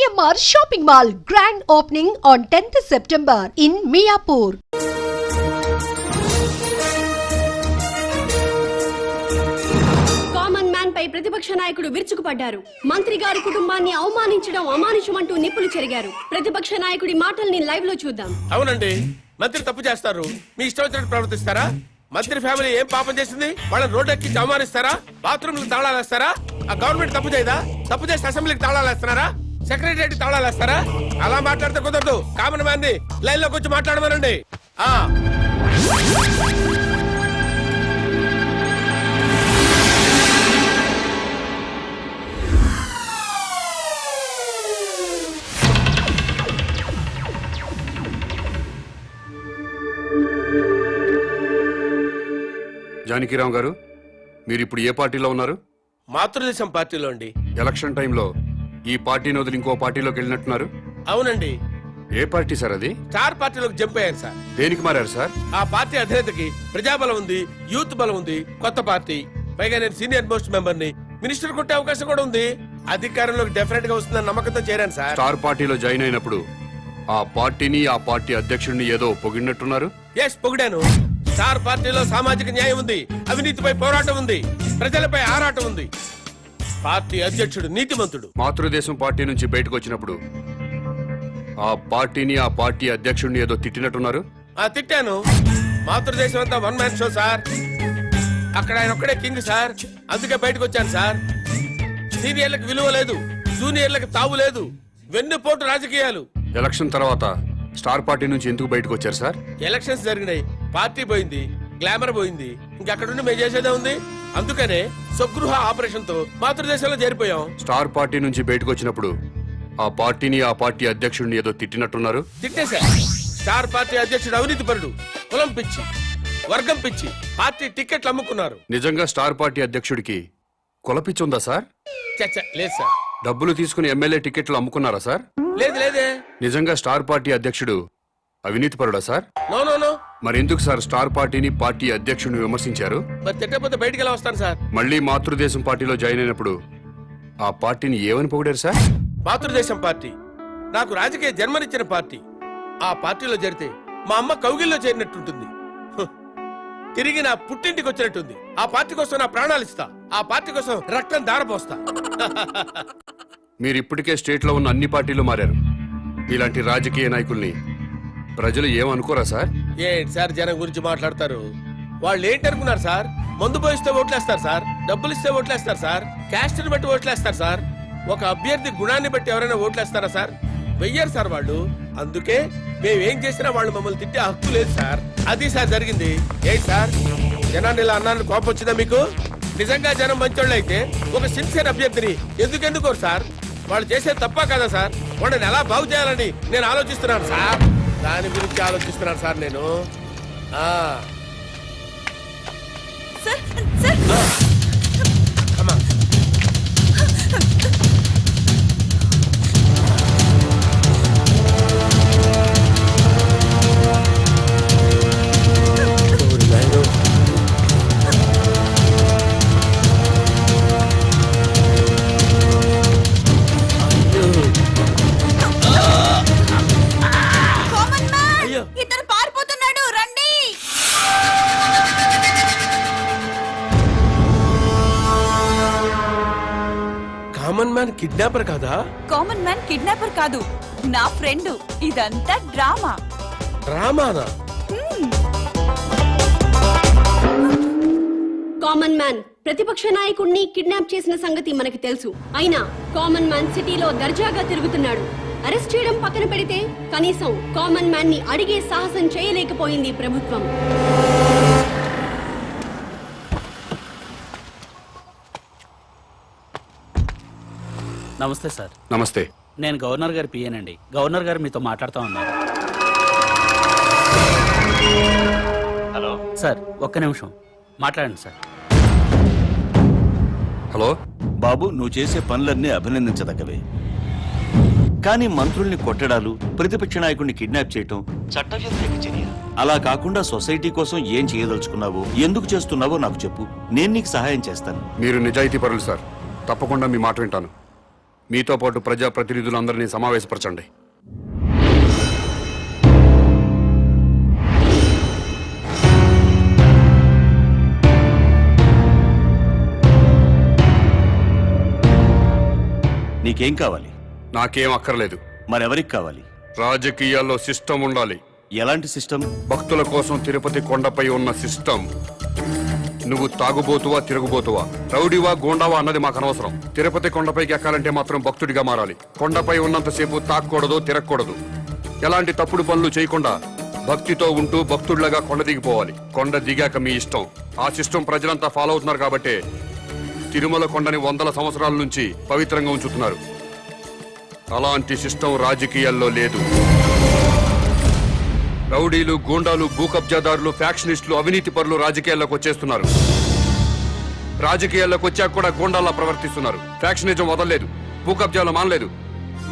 GMR Shopping Mall grand opening on 10th September in Miapur. Common man పై ప్రతిపక్ష నాయకుడు విరుచుకుపడ్డారు. మంత్రి గారి కుటుంబాన్ని అవమానించడం అమానుషమంటూ నిప్పులు చెరిగారు. ప్రతిపక్ష నాయకుడి మాటల్ని లైవ్ లో చూద్దాం. అవునండి, మంత్రి తప్పు చేస్తారు, మీ ఇష్టం వచ్చినట్టు ప్రవర్తిస్తారా? మంత్రి ఫ్యామిలీ ఏం పాపం చేసింది? వాళ్ళని రోడ్డు ఎక్కి అవమానిస్తారా? బాత్రూమ్ తాళాలు వేస్తారా? ఆ గవర్నమెంట్ తప్పు చేయదా? తప్పు చేస్తే అసెంబ్లీకి తాళాలు వేస్తున్నారా? సెక్రటరీ తాళాలు వేస్తారా? అలా మాట్లాడితే కుదరదు. కామన్ మ్యాన్ ని లైన్ లోకి వచ్చి మాట్లాడమనండి. జానకిరామ్ గారు, మీరు ఇప్పుడు ఏ పార్టీలో ఉన్నారు? మాతృదేశం పార్టీలో అండి. ఎలక్షన్ టైంలో ఈ పార్టీని వదిలి ఇంకో పార్టీలోకి వెళ్ళినట్టున్నారు. అవునండి. ఏ పార్టీ సార్ అది? స్టార్ పార్టీలోకి జంప్ అయ్యారు సార్. దేనికి మారారు సార్? ఆ పార్టీ అధినేతకి ప్రజాబలం ఉంది, యూత్ బలం ఉంది, కొత్త పార్టీ. పైగా నేను సీనియర్ మోస్ట్ మెంబర్ ని, మినిస్టర్ కొట్టే అవకాశం కూడా ఉంది. అధికారంలోకి డెఫినెట్ గా వస్తుందని నమ్మకంతో చేరాను సార్. స్టార్ పార్టీలో జాయిన్ అయినప్పుడు ఆ పార్టీని, ఆ పార్టీ అధ్యక్షుడిని ఏదో పొగిడినట్టున్నారు. ఎస్, పొగిడాను. స్టార్ పార్టీలో సామాజిక న్యాయం ఉంది, అవినీతిపై పోరాటం ఉంది, ప్రజలపై ఆరాటం ఉంది. పార్టీ అధ్యక్షుడు నీతిమంతుడు. మాతృదేశం పార్టీ నుంచి బయటకు వచ్చినప్పుడు ఆ పార్టీని, ఆ పార్టీ అధ్యక్షుడిని ఏదో తిట్టినట్టున్నారు. తిట్టాను. మాతృదేశం అంతా వన్ మ్యాన్ షో సార్. అక్కడ ఆయన ఒక్కడే కింగ్ సార్. అందుకే బయటకు వచ్చాను సార్. సీనియర్లకు విలువ లేదు, జూనియర్లకు తావు లేదు, వెన్నుపోటు రాజకీయాలు. ఎలక్షన్ తర్వాత స్టార్ పార్టీ నుంచి ఎందుకు బయటకు వచ్చారు సార్? ఎలక్షన్స్ జరిగినాయి, పార్టీ పోయింది, గ్లామర్ పోయింది, ఇంకక్కడుండి మేము చేసేదే ఉంది. అందుకనే స్వగృహ ఆపరేషన్ తో మాతృదేశంలో చేరిపోయాం. స్టార్ పార్టీ నుంచి బయటకు వచ్చినప్పుడు ఆ పార్టీని, ఆ పార్టీ అధ్యక్షుడిని ఏదో తిట్టినట్టున్నారు. తిట్టేశా. స్టార్ పార్టీ అధ్యక్షుడు అవినీతి పరుడు, కులం పిచ్చి, వర్గం పిచ్చి, పార్టీ టికెట్లు అమ్ముకున్నారు. నిజంగా స్టార్ పార్టీ అధ్యక్షుడికి కులపిచ్చుందా సార్? లేదు సార్. డబ్బులు తీసుకుని ఎమ్మెల్యే టికెట్లు అమ్ముకున్నారా సార్? లేదే. నిజంగా స్టార్ పార్టీ అధ్యక్షుడు అవినీతి పరుడా సార్? నో. మరెందుకు సార్ స్టార్ పార్టీని, పార్టీ అధ్యక్షుడిని విమర్శించారు? మరి తిట్టకపోతే బయటికి ఎలా వస్తాను సార్? మళ్ళీ మాతృదేశం పార్టీలో జాయిన్ అయినప్పుడు ఆ పార్టీని ఏమని పొగిడారు సార్? మాతృదేశం పార్టీ నాకు రాజకీయ జన్మనిచ్చిన పార్టీ. ఆ పార్టీలో చేరితే మా అమ్మ కౌగిల్లో చేరినట్టుంటుంది. తిరిగి నా పుట్టింటికి వచ్చినట్టుంది. ఆ పార్టీ కోసం నా ప్రాణాలు ఇస్తా. ఆ పార్టీ కోసం రక్తం దారపోస్తా. మీరు ఇప్పటికే స్టేట్ లో ఉన్న అన్ని పార్టీలు మారారు. ఇలాంటి రాజకీయ నాయకుల్ని ప్రజలు ఏమనుకోరా సార్? ఏంటి సార్ జనం గురించి మాట్లాడతారు? వాళ్ళు ఏంటనుకున్నారు సార్? మందు పోయిస్తే ఓట్లేస్తారు సార్, డబ్బులు ఇస్తే ఓట్లేస్తారు సార్, క్యాస్ట్ ని బట్టి ఓట్లేస్తారు సార్. ఒక అభ్యర్థి గుణాన్ని బట్టి ఎవరైనా ఓట్లేస్తారా సార్? వెయ్యరు సార్ వాళ్ళు. అందుకే మేమేం చేసినా వాళ్ళు మమ్మల్ని తిట్టే హక్కు లేదు సార్. అది సార్ జరిగింది. ఏంటి సార్ జనాన్ని ఇలా అన్నాన్ని కోపం వచ్చిందా మీకు? నిజంగా జనం మంచోళ్ళు అయితే ఒక సిన్సియర్ అభ్యర్థిని ఎందుకోరు సార్? వాళ్ళు చేసేది తప్ప కదా సార్? వాళ్ళని ఎలా బాగు చేయాలని నేను ఆలోచిస్తున్నాను సార్. దాని గురించి ఆలోచిస్తున్నాను సార్ నేను. అమ్మా కామన్ మ్యాన్ కిడ్నాపర్ కాదా? కామన్ మ్యాన్ కిడ్నాపర్ కాదు, నా ఫ్రెండ్. ఇదంతా డ్రామా. డ్రామానా? కామన్ మ్యాన్ ప్రతిపక్ష నాయకుడిని కిడ్నాప్ చేసిన సంగతి మనకి తెలుసు. అయినా కామన్ మ్యాన్ సిటీలో దర్జాగా తిరుగుతున్నాడు. అరెస్ట్ చేయడం పక్కన పెడితే కనీసం కామన్ మ్యాన్ ని అడిగే సాహసం చేయలేకపోయింది ప్రభుత్వం. నమస్తే సార్. నమస్తే. నేను గవర్నర్ గారి పిఏనండి. గవర్నర్ గారు మీతో మాట్లాడుతూ ఉన్నారు. హలో సార్, ఒక్క నిమిషం మాట్లాడండి సార్. హలో బాబు, నువ్వు చేసే పనులన్నీ అభినందించదగ్గవే. కానీ మంత్రుల్ని కొట్టడాలు, ప్రతిపక్ష నాయకుడిని కిడ్నాప్ చేయటం చట్టవ్యతిరేక చర్య. అలా కాకుండా సొసైటీ కోసం ఏం చేయదలుచుకున్నావో, ఎందుకు చేస్తున్నావో నాకు చెప్పు. నేను నీకు సహాయం చేస్తాను. మీరు నిజాయితీ పరులు సార్. తప్పకుండా మీ మాట వింటాను. మీతో పాటు ప్రజాప్రతినిధులందరినీ సమావేశపరచండి. నీకేం కావాలి? నాకేం అక్కర్లేదు. మరెవరికి కావాలి? రాజకీయాల్లో సిస్టమ్ ఉండాలి. ఎలాంటి సిస్టమ్? భక్తుల కోసం తిరుపతి కొండపై ఉన్న సిస్టమ్. నువ్వు తాగుబోతువా తిరుగుబోతువా, రౌడీవా గోండావా అన్నది మాకు అనవసరం. తిరుపతి కొండపైకి ఎక్కాలంటే మాత్రం భక్తుడిగా మారాలి. కొండపై ఉన్నంతసేపు తాక్కూడదు, తిరగకూడదు. ఎలాంటి తప్పుడు పనులు చేయకుండా భక్తితో ఉంటూ భక్తుడిలాగా కొండ దిగిపోవాలి. కొండ దిగాక మీ ఇష్టం. ఆ సిస్టమ్ ప్రజలంతా ఫాలో అవుతున్నారు కాబట్టే తిరుమల కొండని 100 సంవత్సరాల నుంచి పవిత్రంగా ఉంచుతున్నారు. అలాంటి సిస్టమ్ రాజకీయాల్లో లేదు. రౌడీలు, గూండాలు, భూకబ్జాదారులు, ఫ్యాక్షనిస్టులు, అవినీతి పరులు రాజకీయాల్లోకి వచ్చేస్తున్నారు. రాజకీయాల్లోకి వచ్చాక కూడా గూండాల్లా ప్రవర్తిస్తున్నారు. ఫ్యాక్షనిజం వదలలేదు, భూకబ్జాలు మానలేదు,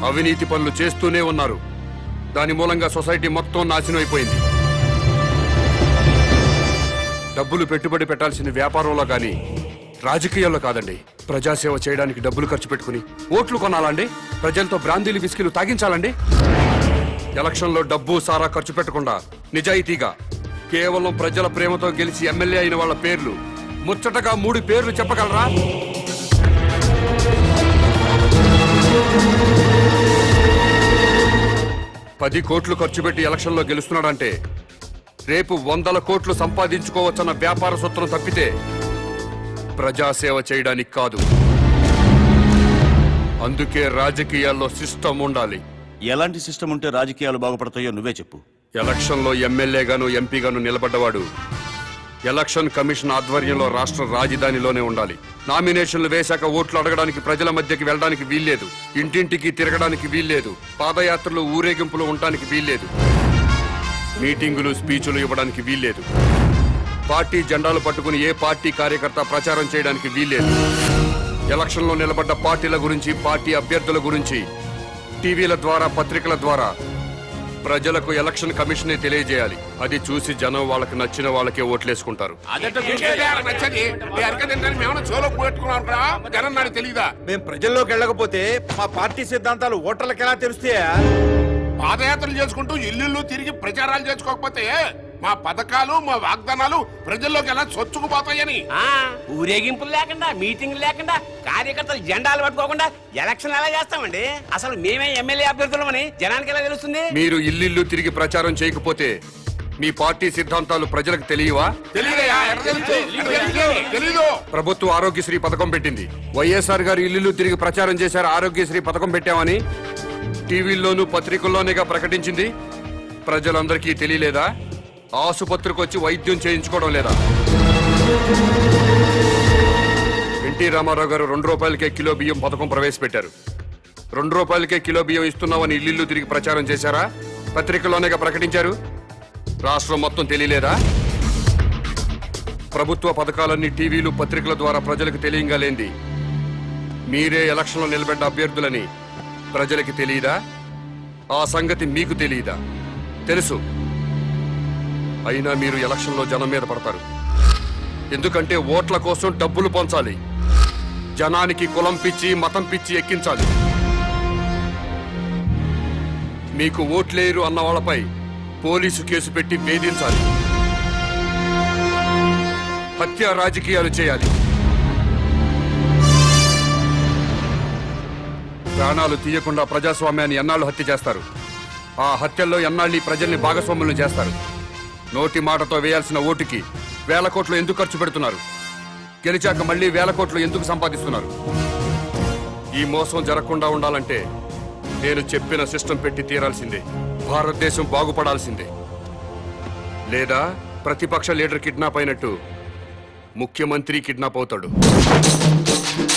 అవినీతి పనులు చేస్తూనే ఉన్నారు. దాని మూలంగా సొసైటీ మొత్తం నాశనం అయిపోయింది. డబ్బులు పెట్టుబడి పెట్టాల్సిన వ్యాపారంలో కానీ రాజకీయాల్లో కాదండి. ప్రజాసేవ చేయడానికి డబ్బులు ఖర్చు పెట్టుకుని ఓట్లు కొనాలండి? ప్రజలతో బ్రాందీలు విస్కీలు తాగించాలండి? ఎలక్షన్లో డబ్బు సారా ఖర్చు పెట్టకుండా నిజాయితీగా కేవలం ప్రజల ప్రేమతో గెలిచి ఎమ్మెల్యే అయిన వాళ్ళ పేర్లు ముచ్చటగా 3 పేర్లు చెప్పగలరా? పది కోట్లు ఖర్చు పెట్టి ఎలక్షన్లో గెలుస్తున్నాడంటే రేపు 100 కోట్లు సంపాదించుకోవచ్చన్న వ్యాపార సూత్రం తప్పితే ప్రజాసేవ చేయడానికి కాదు. అందుకే రాజకీయాల్లో సిస్టమ్ ఉండాలి. ఎలాంటి సిస్టమ్ ఉంటే రాజకీయాలు బాగుపడతాయో నువ్వే చెప్పు. ఎలక్షన్లో ఎమ్మెల్యేగాను ఎంపీగాను నిలబడ్డవాడు ఎలక్షన్ కమిషన్ ఆధ్వర్యంలో రాష్ట్ర రాజధానిలోనే ఉండాలి. నామినేషన్లు వేశాక ఓట్లు అడగడానికి ప్రజల మధ్యకి వెళ్ళడానికి వీల్లేదు. ఇంటింటికి తిరగడానికి వీల్లేదు. పాదయాత్రలు, ఊరేగింపులు ఉండడానికి వీల్లేదు. మీటింగులు, స్పీచులు ఇవ్వడానికి వీల్లేదు. పార్టీ జెండాలు పట్టుకుని ఏ పార్టీ కార్యకర్త ప్రచారం చేయడానికి వీల్లేదు. ఎలక్షన్లో నిలబడ్డ పార్టీల గురించి, పార్టీ అభ్యర్థుల గురించి టీవీల ద్వారా, పత్రికల ద్వారా ప్రజలకు ఎలక్షన్ కమిషనే తెలియజేయాలి. అది చూసి జనం వాళ్ళకి నచ్చిన వాళ్ళకే ఓట్లేసుకుంటారు. మేము ప్రజల్లోకి వెళ్ళకపోతే మా పార్టీ సిద్ధాంతాలు ఓటర్లకు ఎలా తెలుస్తాయా? పాదయాత్రలు చేసుకుంటూ ఇల్లు తిరిగి ప్రచారాలు చేసుకోకపోతే మా పథకాలు, మా వాగ్దానాలు ప్రజల్లోకి ఎలా చొచ్చుకుపోతాయని. ఊరేగింపులు లేకుండా, మీటింగ్లు లేకుండా, కార్యకర్తలు జెండాలు పట్టుకోకుండా ఎలక్షన్ ఎలా చేస్తామండి? అసలు మేమే ఎమ్మెల్యే అభ్యర్థులమని జనానికి ఎలా తెలుస్తుంది? మీరు ఇల్లు తిరిగి ప్రచారం చేయకపోతే మీ పార్టీ సిద్ధాంతాలు ప్రజలకు తెలియవా? ప్రభుత్వం ఆరోగ్యశ్రీ పథకం పెట్టింది. వైఎస్ఆర్ గారు ఇల్లు తిరిగి ప్రచారం చేశారు, ఆరోగ్యశ్రీ పథకం పెట్టామని టీవీల్లోనూ పత్రికల్లోనేగా ప్రకటించింది. ప్రజలందరికీ తెలియలేదా? ఆసుపత్రికి వచ్చి వైద్యం చేయించుకోవడం లేదా? ఎన్టీ రామారావు గారు 2 రూపాయలకే కిలో బియ్యం పథకం ప్రవేశపెట్టారు. 2 రూపాయలకే కిలో బియ్యం ఇస్తున్నామని ఇల్లు తిరిగి ప్రచారం చేశారా? పత్రికల్లోనేగా ప్రకటించారు. రాష్ట్రం మొత్తం తెలియలేదా? ప్రభుత్వ పథకాలన్నీ టీవీలు, పత్రికల ద్వారా ప్రజలకు తెలియంగా లేంది మీరే ఎలక్షన్లో నిలబడ్డ అభ్యర్థులని ప్రజలకి తెలియదా? ఆ సంగతి మీకు తెలియదా? తెలుసు. అయినా మీరు ఎలక్షన్లో జనం మీద పడతారు. ఎందుకంటే ఓట్ల కోసం డబ్బులు పంచాలి. జనానికి కులం పిచ్చి, మతం పిచ్చి ఎక్కించాలి. మీకు ఓట్లేరు అన్న వాళ్ళపై పోలీసు కేసు పెట్టి వేధించాలి. హత్య రాజకీయాలు చేయాలి. ప్రాణాలు తీయకుండా ప్రజాస్వామ్యాన్ని ఎన్నాళ్ళు హత్య చేస్తారు? ఆ హత్యల్లో ఎన్నాళ్ళు ప్రజల్ని భాగస్వాములను చేస్తారు? నోటి మాటతో వేయాల్సిన ఓటుకి 1000 కోట్లు ఎందుకు ఖర్చు పెడుతున్నారు? గెలిచాక మళ్ళీ 1000 కోట్లు ఎందుకు సంపాదిస్తున్నారు? ఈ మోసం జరగకుండా ఉండాలంటే నేను చెప్పిన సిస్టం పెట్టి తీరాల్సిందే. భారతదేశం బాగుపడాల్సిందే. లేదా ప్రతిపక్ష లీడర్ కిడ్నాప్ అయినట్టు ముఖ్యమంత్రి కిడ్నాప్ అవుతాడు.